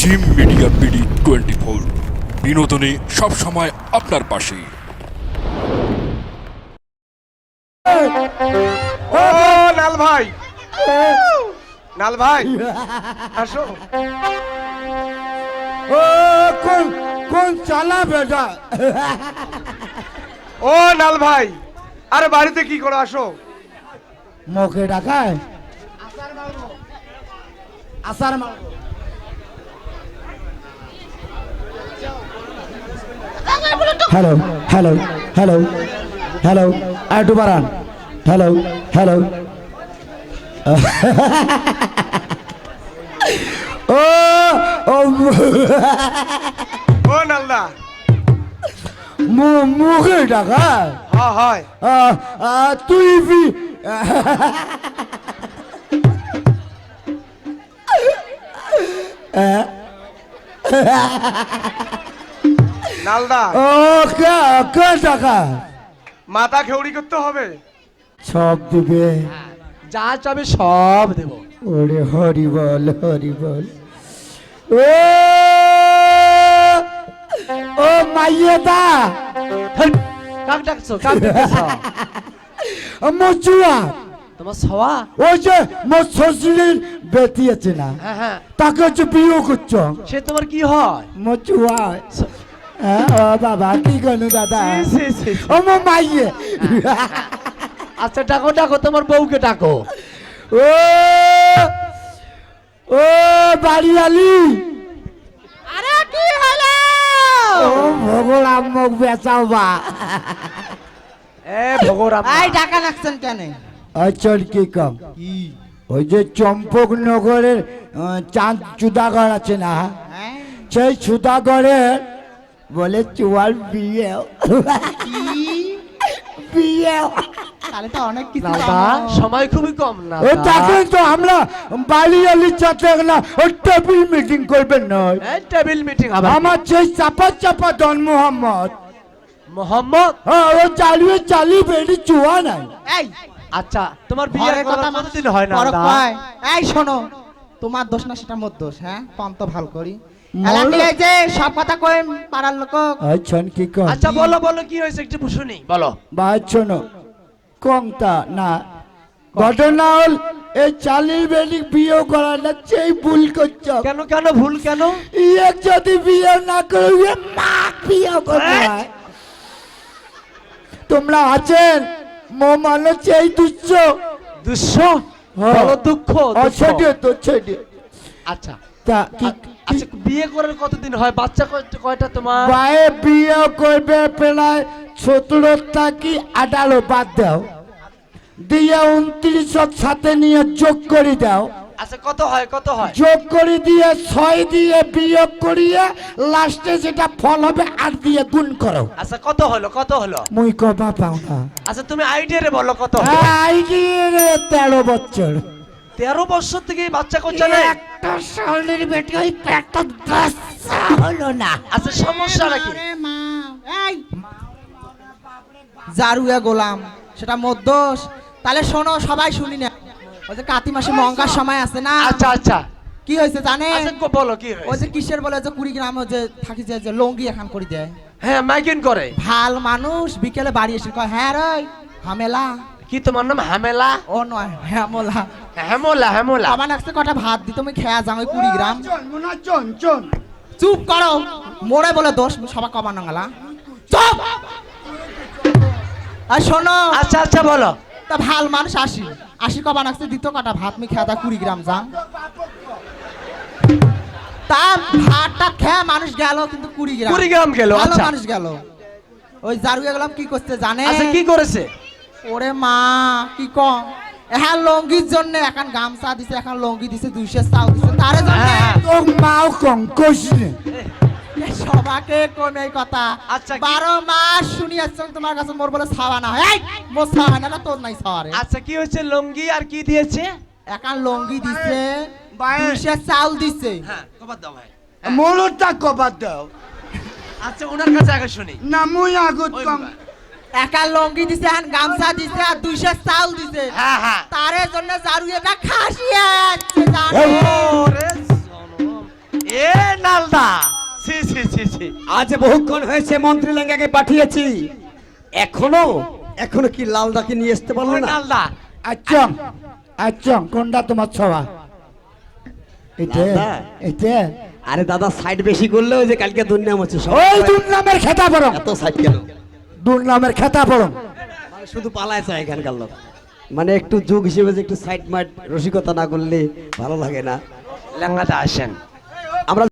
Gym media BD 24 বিনোদনে সব সময় আপনার পাশে। ও নাল ভাই, নাল ভাই আসো। ও কোন কোন চালা বেটা? ও নাল ভাই, আরে বাড়িতে কি করো? আসো। মুখে ডাকায় আসার হ্যালো হ্যালো হ্যালো হ্যালো একটু বাড়ান। হ্যালো হ্যালো ও ও ও নালদা, মুখে ডাকায় হ্যাঁ হয়। তুই নালদা, ও কে টাকা মাথা খেউড়ি করতে হবে। সব দিবে। যা চাবে সব দেব। ওরে হরি বল হরি বল। ও ও মাইয়েদা কাক ডাকছো? কাক ডাকছো? মচুয়া তোমার সওয়া? ওই যে মোর শ্বশুরের বেটি আছে না, হ্যাঁ হ্যাঁ, তাকে হচ্ছে বিয়ে করছো সে তোমার কি হয়? মচুয়া। হ্যাঁ ও বাবা কি গনু দাদা, সি, সি, সি। ও মো মাইয়ে। আচ্ছা ডাকো ডাকো, তোমার বউকে ডাকো। ও ও বাড়িয়ালি, আরে কি হলো? ও ভগবান মুখ বেচাও বা। এ ভগরাম, এই টাকা রাখছেন কেন? আচল কি কম, ওই যে চম্পকনগরের চাঁদ চুদাগড় আছে না, হ্যাঁ? সেই চুদাগড়ের বলে চুয়াল বিয়ে বিয়ে। তাহলে তো অনেক কিছু নালদা জানো। সময় খুবই কম না। ও তাকে তো আমরা বাড়িয়ালির সাথে না ওই টেবিল মিটিং করবেন নয়। এই টেবিল মিটিং হবে। আমার সেই চাপা চাপা ডন মোহাম্মদ, মোহাম্মদ। হ্যাঁ ও চালিয়ে বেড়ি চুয়া নাই। এই আচ্ছা তোমার বিয়ে ঘরের কথা মানুষ কতদিন হয় না? পর কয়। এই শোনো, তোমার দোষ না সেটা মোর দোষ। হ্যাঁ পম তো ভাল করি এলাকি এই যে সব কথা কই পাড়ার লোক। আচ্ছন কি কম আচ্ছা বলো বলো কি হয়েছে একটু শুনি, বলো। বাচ্চন কমতা না, ঘটনা হল এই চালির বেড়ি বিয়ে করাটা সেই ভুল করছ। কেন কেন ভুল কেন? ইয়ে যদি বিয়ে না করবে মা বিয়ে করবে। তোমরা আছেন মো মানুষ এই দুঃখ দুঃখ বলো, দুঃখ দুঃখ। ছেড়ে তো ছেড়ে। আচ্ছা তা কি আচ্ছা বিয়ে করার কতদিন হয়? বাচ্চা কয়টা তোমার? বায়ে বিয়ে করবে প্রায় 17 থাকি 18 বাদ দাও, দিয়ে 29 সাথে নিয়ে যোগ করে দাও। আচ্ছা কত হয় কত হয়? যোগ করে দিয়ে 6 দিয়ে বিয়োগ করিয়ে লাস্টে যেটা ফল হবে 8 দিয়ে গুণ করো। আচ্ছা কত হলো কত হলো? মুই কবা পাও না। আচ্ছা তুমি আইডিয়ারে বলো কত হলো? এই যে 13 বছর। 13 বছর থেকে এই বাচ্চা করছে না? একটা শালের বেটি ওই পেটটা বাচ্চা হলো না। আচ্ছা সমস্যা নাকি? আরে মা, এই জারুয়া গোলাম, সেটা মোর দোষ। তাহলে শোনো, সবাই শুনি না। ওই যে কাতি মাসে মঙ্গার সময় আছে না, আচ্ছা আচ্ছা কি হয়েছে জানে? আচ্ছা বলো কি ওই হয়েছে? যে কিসের বলে যে 20 গ্রাম যে থাকি যে লঙ্গি এখন করে দেয়। হ্যাঁ মাইকিং করে। ভাল মানুষ বিকেলে বাড়ি এসে কয় হ্যাঁ রে হামেলা। কি তোমার নাম হামেলা? ও নয় হ্যামলা। হেমলা হেমলা। আমার লাগছে কটা ভাত দি, তুমি খেয়া যাও ওই 20 গ্রাম। চন চন চুপ করো, মোরে বলে দোষ সবা কমা নাঙ্গালা। চুপ। আর শোনো, আচ্ছা আচ্ছা বলো। তা ভাল মানুষ 80 কবা নাকছে দিত কটা ভাত মি খেয়া 20 গ্রাম যান। তা ভাতটা খেয়ে মানুষ গেল কিন্তু 20 গ্রাম 20 গ্রাম গেল। ভালো আচ্ছা মানুষ গেল। ওই জারুয়া গেলাম কি করতে জানে? আচ্ছা কি করেছে? ওরে মা কি কম, এখন লঙ্গির জন্য এখন গামছা দিছে, এখন লঙ্গি দিছে 200 চাল দিছে তারে জন্য। হ্যাঁ। তো মাও কম কইছে। সবাকে কোন এই কথা। আচ্ছা, কি- 12 মাস শুনি আসছ তোমার কাছে মোর বলে ছাওয়া না হয়। এই মোর ছাওয়া না, তোর নাই ছাওয়ারে। আচ্ছা কি হয়েছে? লঙ্গি আর কি দিয়েছে? এখন লঙ্গি দিছে 200 চাল দিছে। হ্যাঁ কবার দাও ভাই। মোরটা কবা দাও আচ্ছা ওনার কাছে আগে শুনি। না মুই আগত ওই কম। বাবা। এখন লঙ্গি দিছে, এখন গামছা দিছে আর 200 চাল দিছে। হ্যাঁ হ্যাঁ। তারে জন্য জারুয়েটা খাসিয়া আছে জানো। ওরে জনম। এ নালদা সি সি সি সি আজ বহুক্ষণ হয়েছে মন্ত্রী লেঙ্গাকে পাঠিয়েছি, এখনো এখনো কি লালদাকে নিয়ে আসতে পারলো ওই না? নালদা আচ্ছং আচ্ছং কোনটা তোমার ছবা? এটা লালদা? এটা আরে দাদা সাইড বেশি করলে ওই যে কালকে দুর্নাম হচ্ছে সব ওই দুর্নামের খেতা পড়ো, এত সাইড কেন? দুর্নামের খেতা পড়ো। মানে শুধু পালায় চায় এখানকার লোক, মানে একটু যুগ হিসেবে যে একটু সাইড মাইড রসিকতা না করলে ভালো লাগে না। লেঙ্গাদা আসেন। আমরা